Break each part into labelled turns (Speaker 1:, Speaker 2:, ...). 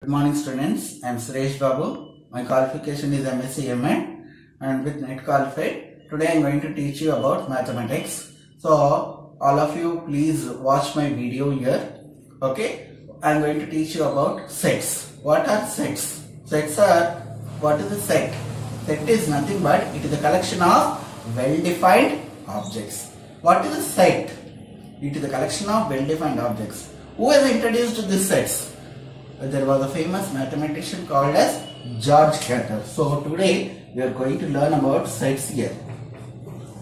Speaker 1: Good morning students, I am Suresh Babu. My qualification is MSc MA and with NET qualified. Today I am going to teach you about mathematics. So all of you please watch my video here. Okay, I am going to teach you about sets. What are sets? Sets are, what is a set? Set is nothing but it is a collection of well-defined objects. What is a set? It is a collection of well-defined objects. Who has introduced these sets? There was a famous mathematician called as George Cantor. So today we are going to learn about sets here.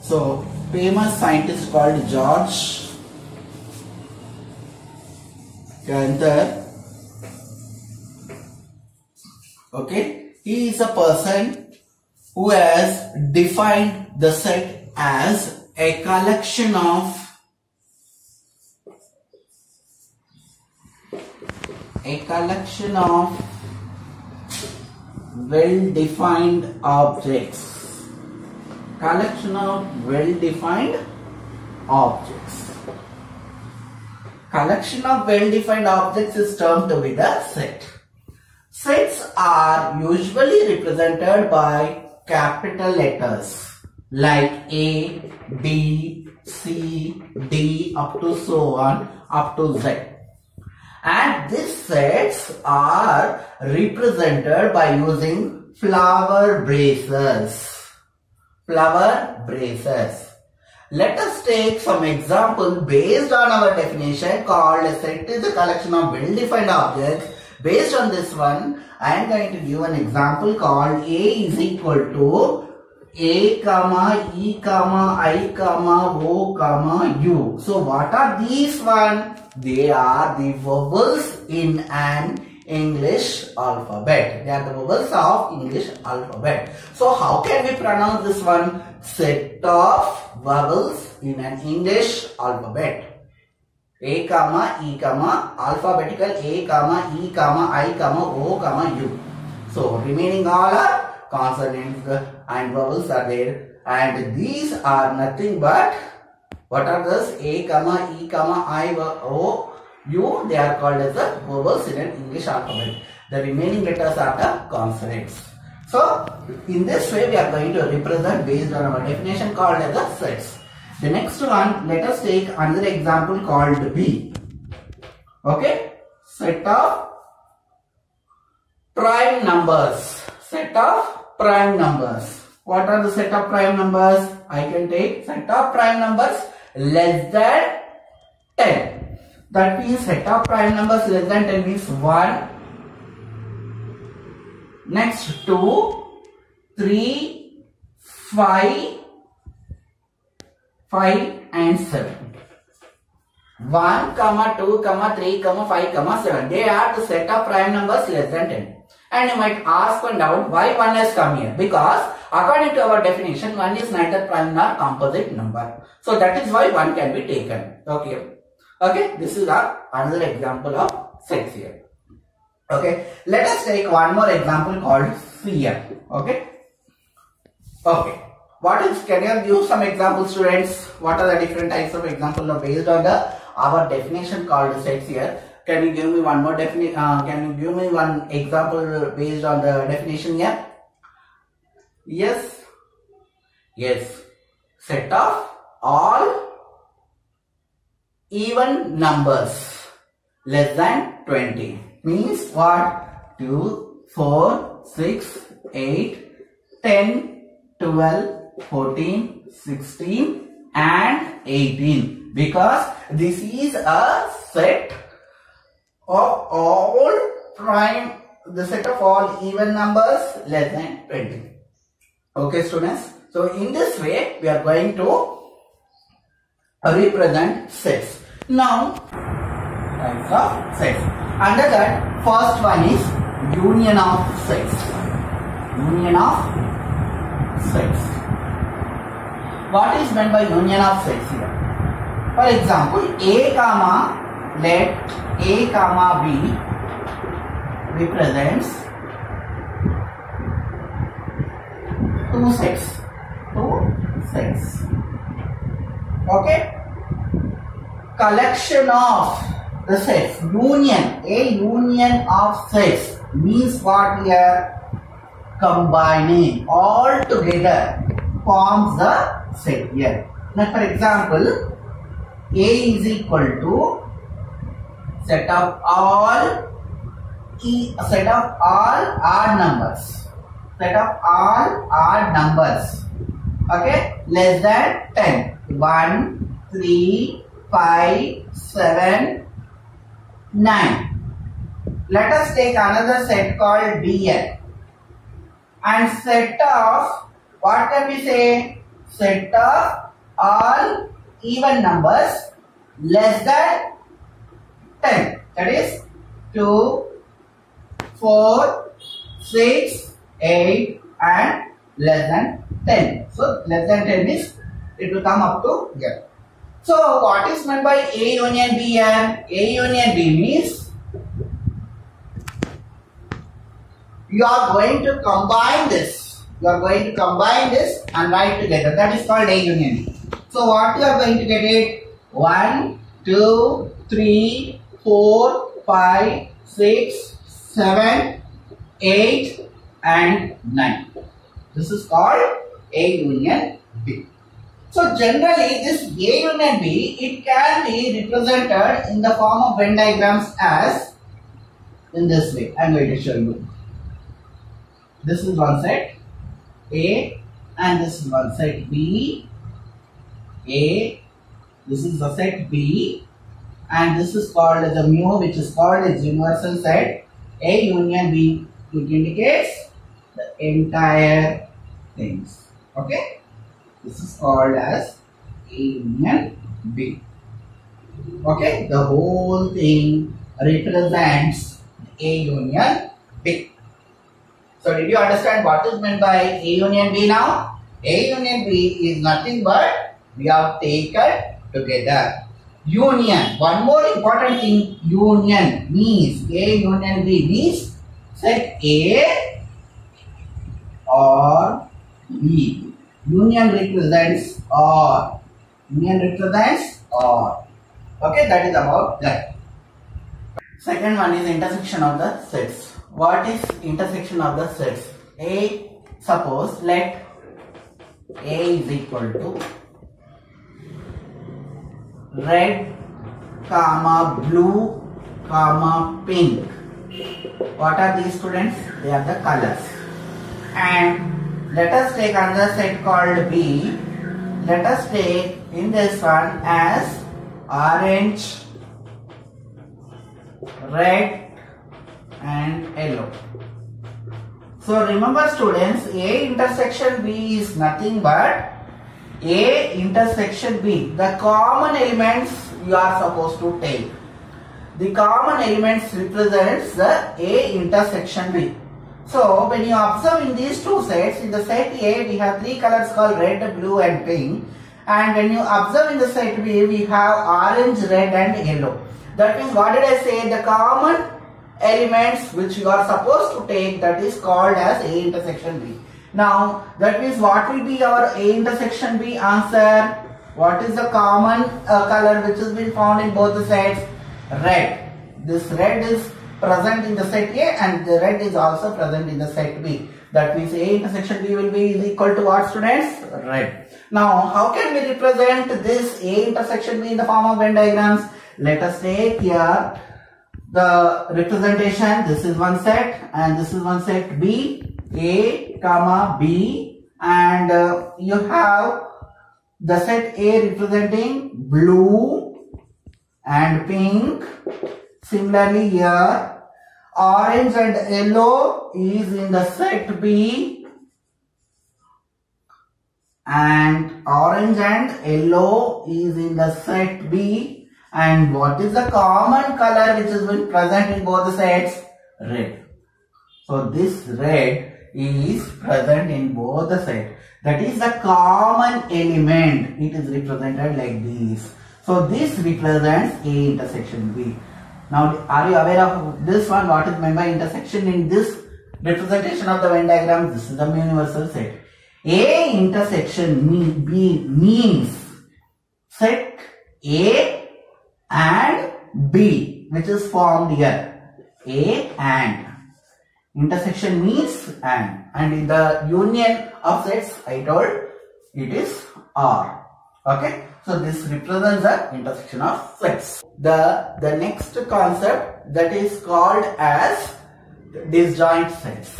Speaker 1: So famous scientist called George Cantor. Okay, he is a person who has defined the set as a collection of well-defined objects. Collection of well-defined objects. Collection of well-defined objects is termed with a set. Sets are usually represented by capital letters like A, B, C, D up to so on up to Z. And these sets are represented by using flower braces. Flower braces. Let us take some example based on our definition called a set is a collection of well-defined objects. Based on this one, I am going to give an example called A is equal to A, comma, E, comma, I, comma, O, comma, U. So what are these one? They are the vowels in an English alphabet. They are the vowels of English alphabet. So how can we pronounce this one? Set of vowels in an English alphabet. A, comma, E, comma, alphabetical A, comma, E, comma, I, comma, O, comma, U. So remaining all are consonants and vowels are there, and these are nothing but what are those? A, comma, E, comma, I, O, U. They are called as the vowels in an English alphabet. The remaining letters are the consonants. So in this way we are going to represent based on our definition called as the sets. The next one, let us take another example called B. Okay, set of prime numbers. Set of prime numbers. What are the set of prime numbers? I can take set of prime numbers less than 10. That means set of prime numbers less than 10 means 1, next 2, 3, 5 and 7. 1, 2, 3, 5, 7. They are the set of prime numbers less than 10. And you might ask one doubt why 1 has come here. Because according to our definition, 1 is neither prime nor composite number. So that is why 1 can be taken. Okay, this is another example of sets here. Okay, let us take one more example called sphere. Okay, what is, can you give some examples, students? What are the different types of examples based on our definition called sets here? Can you give me one more can you give me one example based on the definition here? Yes. Set of all even numbers less than 20 means what? 2, 4, 6, 8, 10, 12, 14, 16 and 18. Because this is a set of all prime, the set of all even numbers less than 20. Okay, students. So in this way we are going to represent sets. Now types of sets. Under that, first one is union of sets. Union of sets. What is meant by union of sets here? For example, A comma, let A comma B represents two sets. Okay, collection of the sets. Union, a union of sets means what here? Combining all together forms the set here. Now for example, A is equal to set of all odd numbers. Set of all odd numbers. Okay, less than 10. 1, 3, 5, 7, 9. Let us take another set called Bn. And set of, what can we say? Set of all even numbers less than 10. That is 2, 4, 6, 8 and less than 10. So less than 10 means it will come up to here. So what is meant by A union B here? A union B means you are going to combine this. You are going to combine this and write together. That is called A union B. So what you are going to get it? 1, 2, 3, 4, 5, 6, 7, 8 and 9. This is called A union B. So generally this A union B, it can be represented in the form of Venn diagrams as in this way. I am going to show you. This is one set A and this is one set B. A, this is the set B and this is called as a mu, which is called as universal set. A union B, it indicates the entire things. Okay, this is called as A union B. Okay, the whole thing represents A union B. So did you understand what is meant by A union B now? A union B is nothing but we have taken together. Union. One more important thing, union means A union B means set A or B. Union represents or. Union represents or. Okay, that is about that. Second one is intersection of the sets. What is intersection of the sets? A, suppose let A is equal to red, comma, blue, comma, pink. What are these, students? They are the colors. And let us take another set called B. Let us take in this one as orange, red and yellow. So remember, students, A intersection B is nothing but A intersection B. The common elements you are supposed to take. The common elements represents the A intersection B. So when you observe in these two sets, in the set A we have three colors called red, blue and pink. And when you observe in the set B, we have orange, red and yellow. That means, what did I say? The common elements which you are supposed to take, that is called as A intersection B. Now that means what will be our A intersection B answer? What is the common color which has been found in both the sets? Red. This red is present in the set A and the red is also present in the set B. That means A intersection B will be equal to what, students? Red. Now how can we represent this A intersection B in the form of Venn diagrams? Let us take here the representation. This is one set and this is one set B, A, comma, B, and you have the set A representing blue and pink. Similarly here, orange and yellow is in the set B, and orange and yellow is in the set B. And what is the common color which has been present in both the sets? Red. So this red is present in both the sets. That is the common element. It is represented like this. So this represents A intersection B. Now are you aware of this one? What is meant by intersection in this representation of the Venn diagram? This is the universal set. A intersection B means set A and B. which is formed here. A and. Intersection means and in the union of sets, I told it is R. Okay. So this represents the intersection of sets. The next concept that is called as disjoint sets.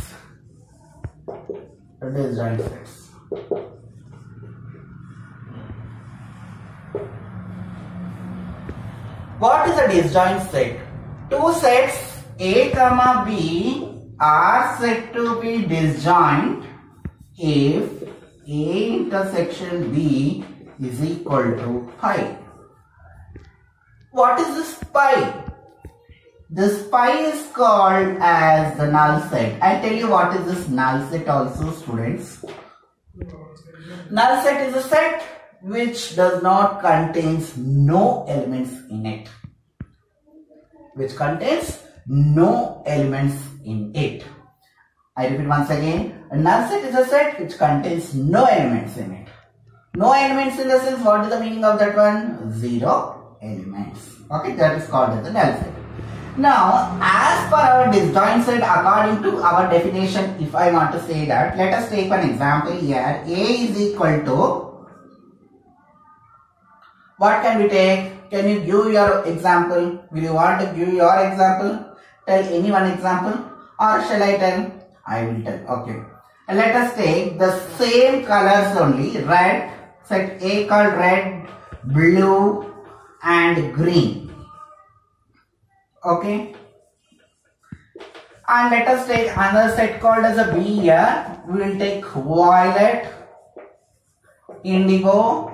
Speaker 1: Disjoint sets. What is a disjoint set? Two sets A comma B are said to be disjoint if A intersection B is equal to pi. What is this pi? This pi is called as the null set. I'll tell you what is this null set also, students. Null set is a set which does not contains no elements in it. Which contains no elements in it. I repeat once again. A null set is a set which contains no elements in it. No elements in the sense, what is the meaning of that one? Zero elements. Okay, that is called as the null set. Now, as per our disjoint set, according to our definition, if I want to say that, let us take an example here. A is equal to, what can we take? Can you give your example? Will you want to give your example? Tell any one example, or shall I tell? I will tell. Okay. And let us take the same colors only. Red, set A called red, blue and green. Okay. And let us take another set called as a B here. We will take violet, indigo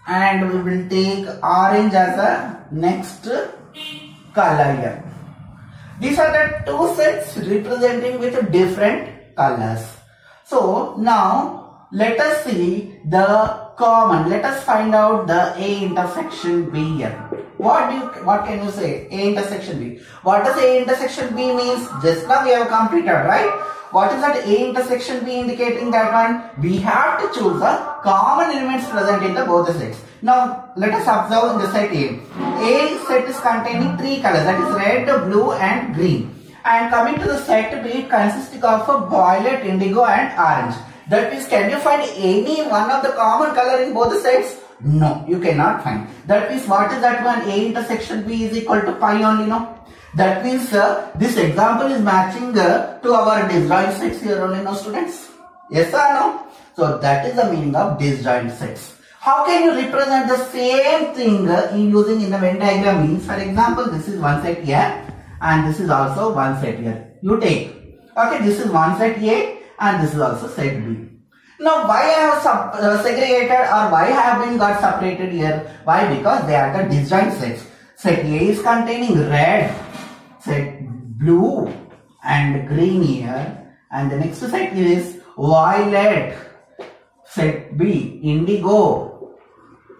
Speaker 1: and we will take orange as a next color here. These are the two sets representing with different colors. So now let us see the common. Let us find out the A intersection B here. What can you say? A intersection B. What does A intersection B means? Just now we have completed, right? What is that A intersection B indicating? That one we have to choose the common elements present in the both the sets. Now let us observe in the set A. A set is containing three colors, that is red, blue and green. And coming to the set B, it consists of a violet, indigo and orange. That means, can you find any one of the common color in both the sets? No, you cannot find. That means, what is that one? A intersection B is equal to pi only, no? That means this example is matching to our disjoint sets here only, no students? Yes or no? So that is the meaning of disjoint sets. How can you represent the same thing in using in the Venn diagram? Means, for example, this is one set here and this is also one set here. You take, okay, this is one set A and this is also set B. Now, why I have segregated or why I have been got separated here? Why? Because they are the disjoint sets. Set A is containing red, set blue and green here, and the next set is violet, set B indigo,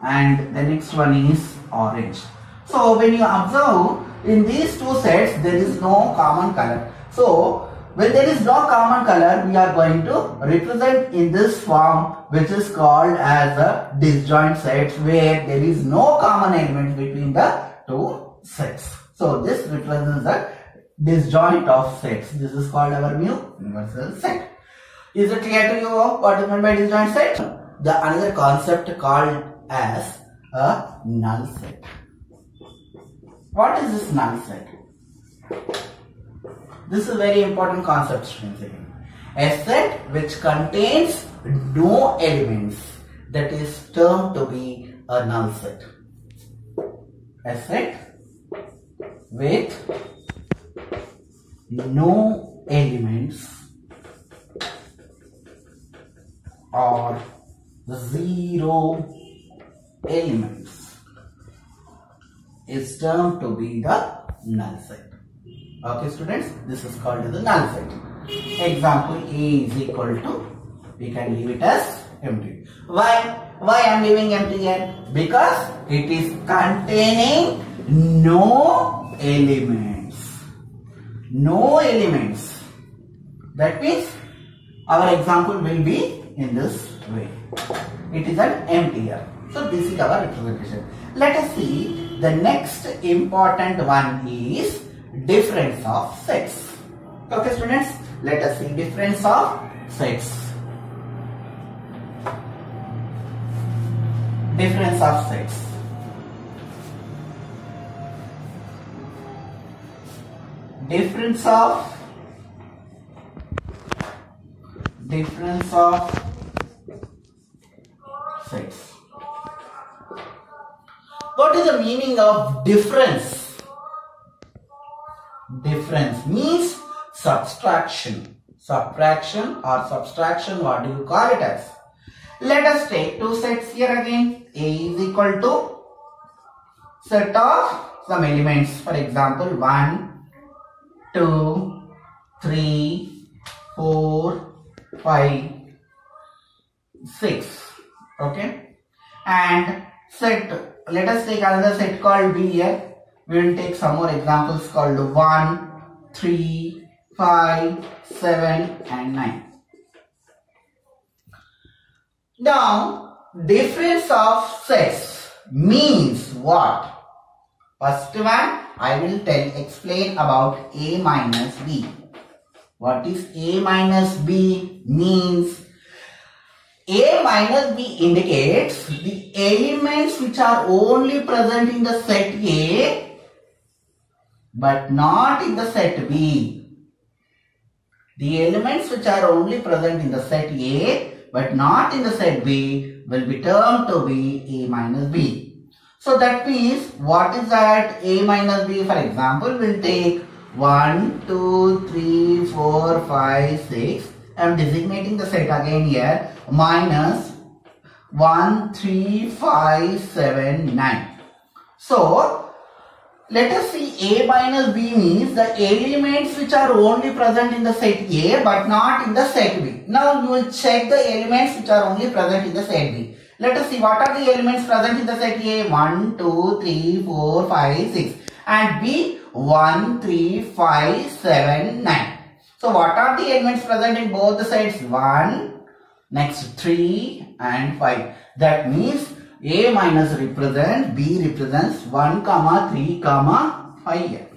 Speaker 1: and the next one is orange. So when you observe in these two sets there is no common color. So when there is no common color, we are going to represent in this form, which is called as a disjoint sets, where there is no common element between the two sets. So this represents the disjoint of sets. This is called our mu universal set. Is it clear to you what is meant by disjoint set? The another concept called as a null set. What is this null set? This is a very important concept, students. A set which contains no elements, that is termed to be a null set. A set with no elements or zero elements is termed to be the null set. Okay, students, this is called as the null set. Example A is equal to, we can leave it as empty. Why I am leaving empty here? Because it is containing no elements. No elements. That means our example will be in this way. It is an empty here. So this is our representation. Let us see the next important one is difference of sets. Okay students, let us see difference of sets. Difference of sets. Difference of sets. What is the meaning of difference? Difference means subtraction, subtraction or subtraction, what do you call it as? Let us take two sets here again. A is equal to set of some elements, for example 1, 2, 3, 4, 5, 6. Okay, and set, let us take another set called B here. We will take some more examples called 1, 3, 5, 7 and 9. Now, difference of sets means what? First one, I will explain about A minus B. What is A minus B means? A minus B indicates the elements which are only present in the set A but not in the set B. The elements which are only present in the set A but not in the set B will be termed to be A minus B. So that means what is that A minus B? For example, we'll take 1, 2, 3, 4, 5, 6. I am designating the set again here. Minus 1, 3, 5, 7, 9. So let us see A minus B means the elements which are only present in the set A but not in the set B. Now you will check the elements which are only present in the set B. Let us see what are the elements present in the set A. 1, 2, 3, 4, 5, 6 and B 1, 3, 5, 7, 9. So what are the elements present in both the sets? 1, next 3 and 5. That means A minus represents, B represents 1, 3, 5 here.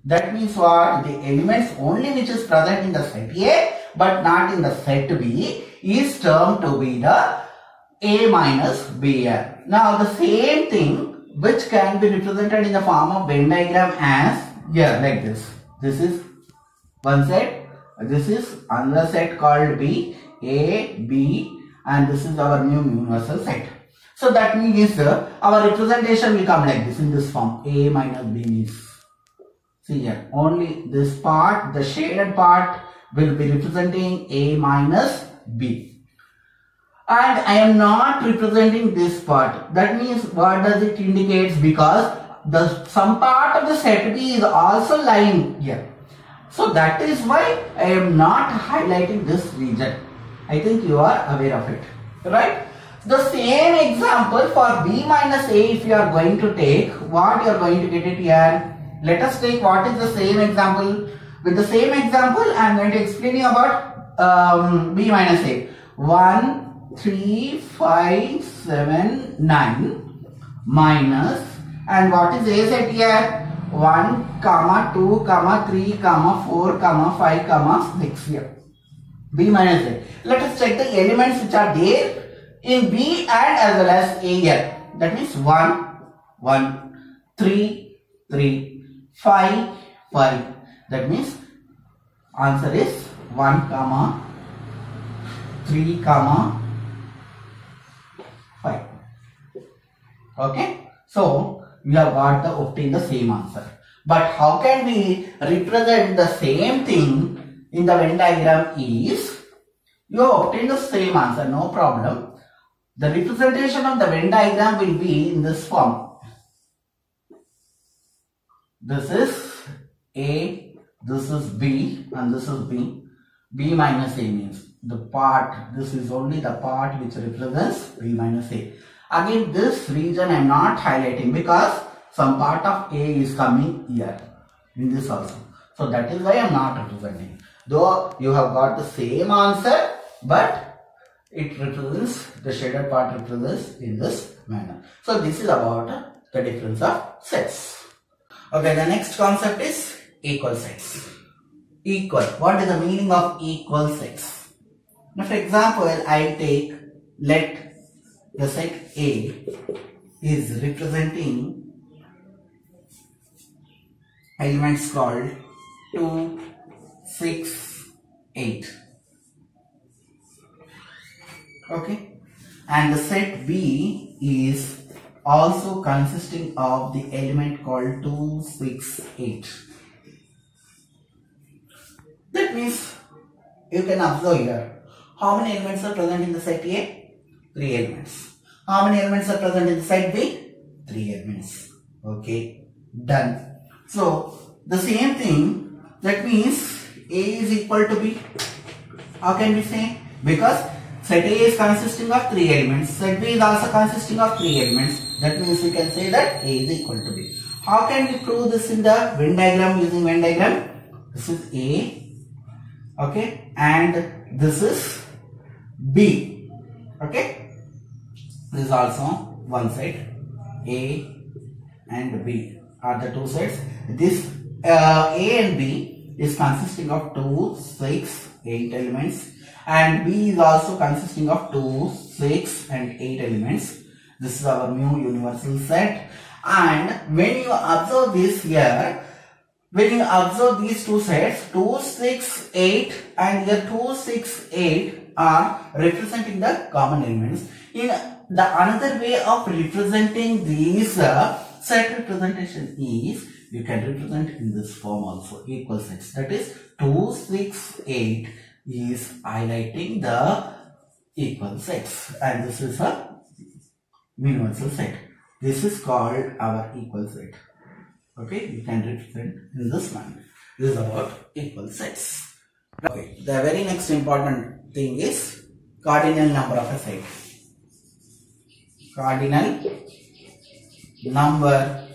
Speaker 1: That means what? The elements only which is present in the set A but not in the set B is termed to be the A minus B here. Now the same thing which can be represented in the form of Venn diagram as here like this. This is one set, this is another set called B, A, B and this is our new universal set. So that means our representation will come like this in this form. A minus B means, see here, only this part, the shaded part will be representing A minus B. And I am not representing this part. That means what does it indicate? Because some part of the set B is also lying here. So that is why I am not highlighting this region. I think you are aware of it, right? The same example for B minus A, if you are going to take, what you are going to get it here? Let us take what is the same example. With the same example, I am going to explain you about B minus A. 1, 3, 5, 7, 9 minus, and what is A set here? 1, 2, 3, 4, 5, 6 here. B minus A. Let us check the elements which are there in B and as well as A here. That means 1, 3, 5, 5. That means answer is 1, 3, 5. Okay. So we have got the obtained the same answer. But how can we represent the same thing in the Venn diagram is, you have obtained the same answer, no problem. The representation of the Venn diagram will be in this form. This is A, this is B and this is B. B minus A means the part, this is only the part which represents B minus A. Again this region I am not highlighting because some part of A is coming here in this also. So that is why I am not representing. Though you have got the same answer, but it represents, the shaded part represents in this manner. So this is about the difference of sets. Okay, the next concept is equal sets. Equal. What is the meaning of equal sets? Now, for example, I take, let the set A is representing elements called 2, 6, 8. Okay, and the set B is also consisting of the element called 2, 6, 8. That means you can observe here how many elements are present in the set A? 3 elements. How many elements are present in the set B? 3 elements. Okay, done. So the same thing, that means A is equal to B. How can we say? Because set A is consisting of 3 elements, set B is also consisting of 3 elements. That means we can say that A is equal to B. How can we prove this in the Venn diagram, using Venn diagram? This is A, okay, and this is B, okay. This is also one set. A and B are the two sets. This A and B is consisting of 2, 6, 8 elements, and B is also consisting of 2, 6 and 8 elements. This is our mu universal set. And when you observe this here, when you observe these two sets, 2, 6, 8 and here 2, 6, 8 are representing the common elements. In the another way of representing these set representation is, you can represent in this form also, equal sets. That is 2, 6, 8 is highlighting the equal sets, and this is a universal set. This is called our equal set. Okay, you can represent in this manner. This is about equal sets. Okay, the very next important thing is cardinal number of a set. Cardinal number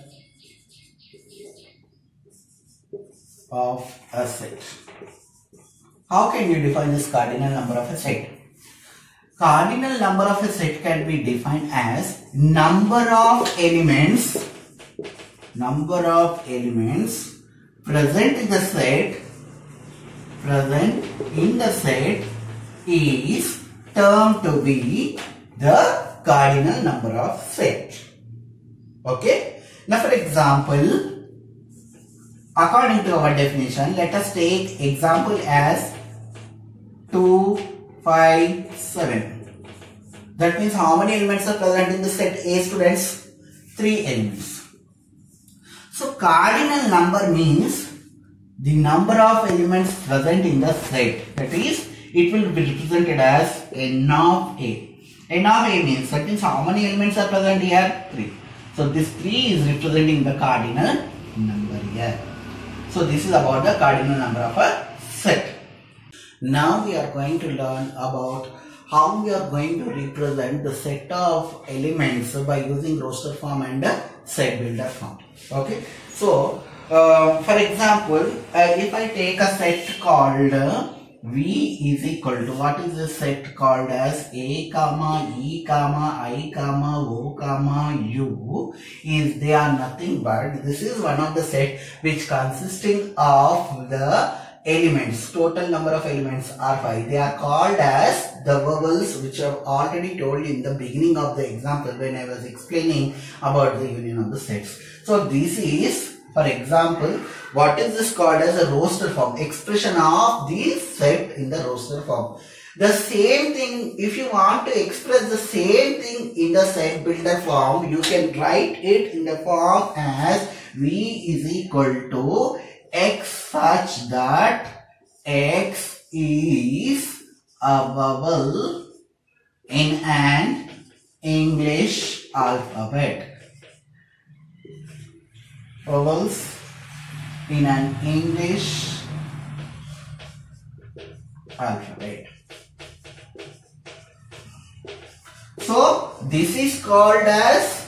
Speaker 1: of a set. How can you define this cardinal number of a set? Cardinal number of a set can be defined as number of elements present in the set is termed to be the cardinal number of set. Okay. Now, for example, according to our definition, let us take example as 2, 5, 7. That means how many elements are present in the set A, students? 3 elements. So cardinal number means the number of elements present in the set. That is, it will be represented as N of A. N of A means, that means how many elements are present here? 3. So this 3 is representing the cardinal number here. So this is about the cardinal number of a set. Now we are going to learn about how we are going to represent the set of elements by using roster form and set builder form. Okay. So for example, if I take a set called V is equal to, what is the set called as A comma E comma I comma O comma U, is they are nothing but, this is one of the set which consisting of the elements, total number of elements are 5. They are called as the vowels, which I have already told you in the beginning of the example when I was explaining about the union of the sets. So this is, for example, what is this called as a roster form, expression of the set in the roster form. The same thing, if you want to express the same thing in the set builder form, you can write it in the form as V is equal to X such that X is a vowel in an English alphabet. Vowels in an English alphabet. So this is called as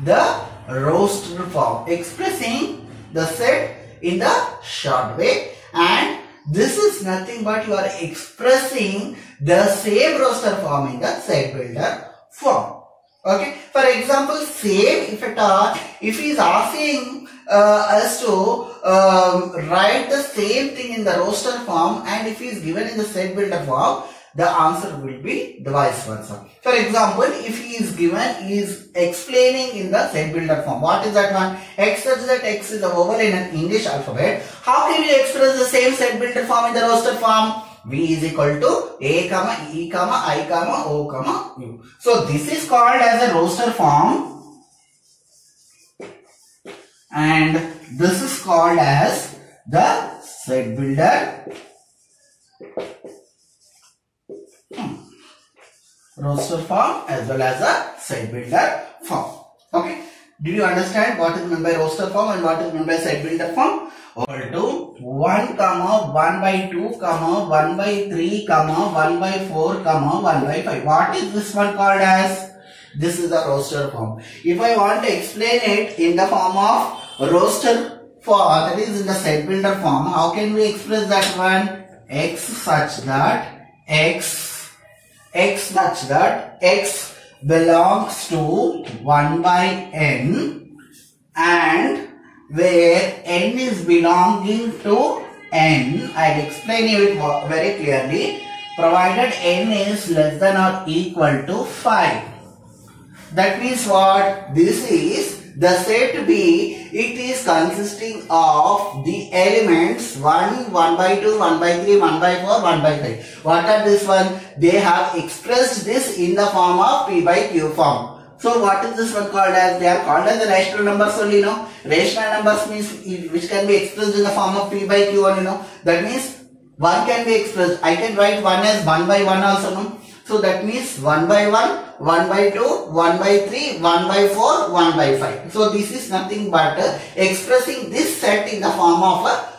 Speaker 1: the roster form, expressing the set in the short way, and this is nothing but you are expressing the same roster form in the set builder form. Okay, for example, same if he is asking us to write the same thing in the roster form, and if he is given in the set builder form, the answer will be the vice versa. For example, if he is given, he is explaining in the set builder form. What is that one? X such that X is a vowel in an English alphabet. How can we express the same set builder form in the roster form? V is equal to A, comma, E, comma, I, comma, O, comma, U. So this is called as a roster form, and this is called as the set builder roster form as well as a set builder form. Okay, did you understand what is meant by roster form and what is meant by set builder form? Equal to 1 comma 1 by 2 comma 1 by 3 comma 1 by 4 comma 1 by 5. What is this one called as? This is the roster form. If I want to explain it in the form of roster form, that is in the set builder form, how can we express that one? X such that X belongs to 1 by n, and where n is belonging to n, I'll explain it very clearly, provided n is less than or equal to 5. That means what? This is the set B. It is consisting of the elements 1, 1 by 2, 1 by 3, 1 by 4, 1 by 5. What are this one? They have expressed this in the form of P by Q form. So what is this one called as? They are called as the rational numbers only, no? Rational numbers means which can be expressed in the form of P by Q only, no? That means 1 can be expressed. I can write 1 as 1 by 1 also, no? So that means 1 by 1, 1 by 2, 1 by 3, 1 by 4, 1 by 5. So this is nothing but expressing this set in the form of a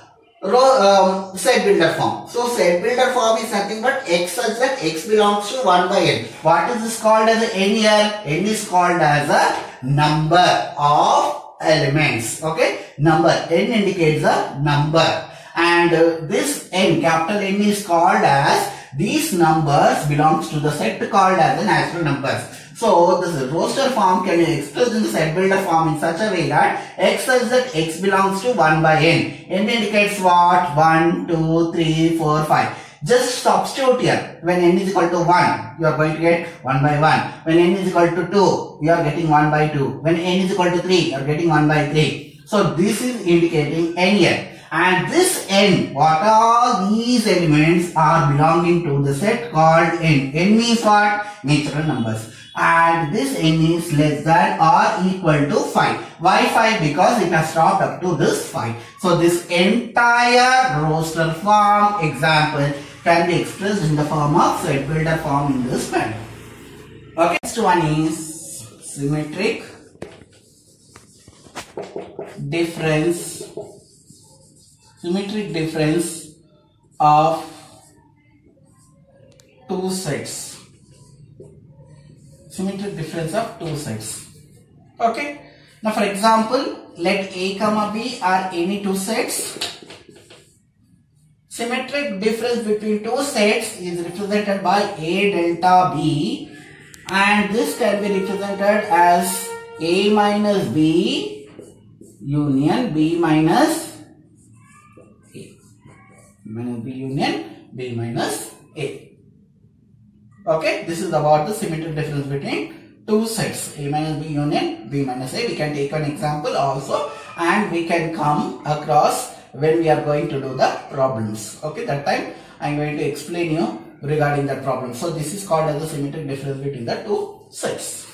Speaker 1: set builder form. So set builder form is nothing but X such that X belongs to 1 by n. What is this called as n here? N is called as a number of elements. Okay, number. N indicates a number, and this n, capital N, is called as, these numbers belongs to the set called as the natural numbers. So this roster form can be expressed in the set builder form in such a way that X such that X belongs to 1 by n. N indicates what? 1, 2, 3, 4, 5. Just substitute here. When n is equal to 1, you are going to get 1 by 1. When n is equal to 2, you are getting 1 by 2. When n is equal to 3, you are getting 1 by 3. So this is indicating n here. And this n, what all these elements are belonging to the set called n. N means what? Natural numbers. And this n is less than or equal to 5. Why 5? Because it has stopped up to this 5. So this entire roster form example can be expressed in the form of set builder form in this manner. Okay, next one is symmetric difference. Symmetric difference of two sets. Symmetric difference of two sets. Okay. Now for example, let A comma B are any two sets. Symmetric difference between two sets is represented by A delta B, and this can be represented as A minus B union B minus B union B minus A. Okay, this is about the symmetric difference between two sets, A minus B union B minus A. We can take an example also, and we can come across when we are going to do the problems. Okay, that time I am going to explain you regarding that problem. So this is called as the symmetric difference between the two sets.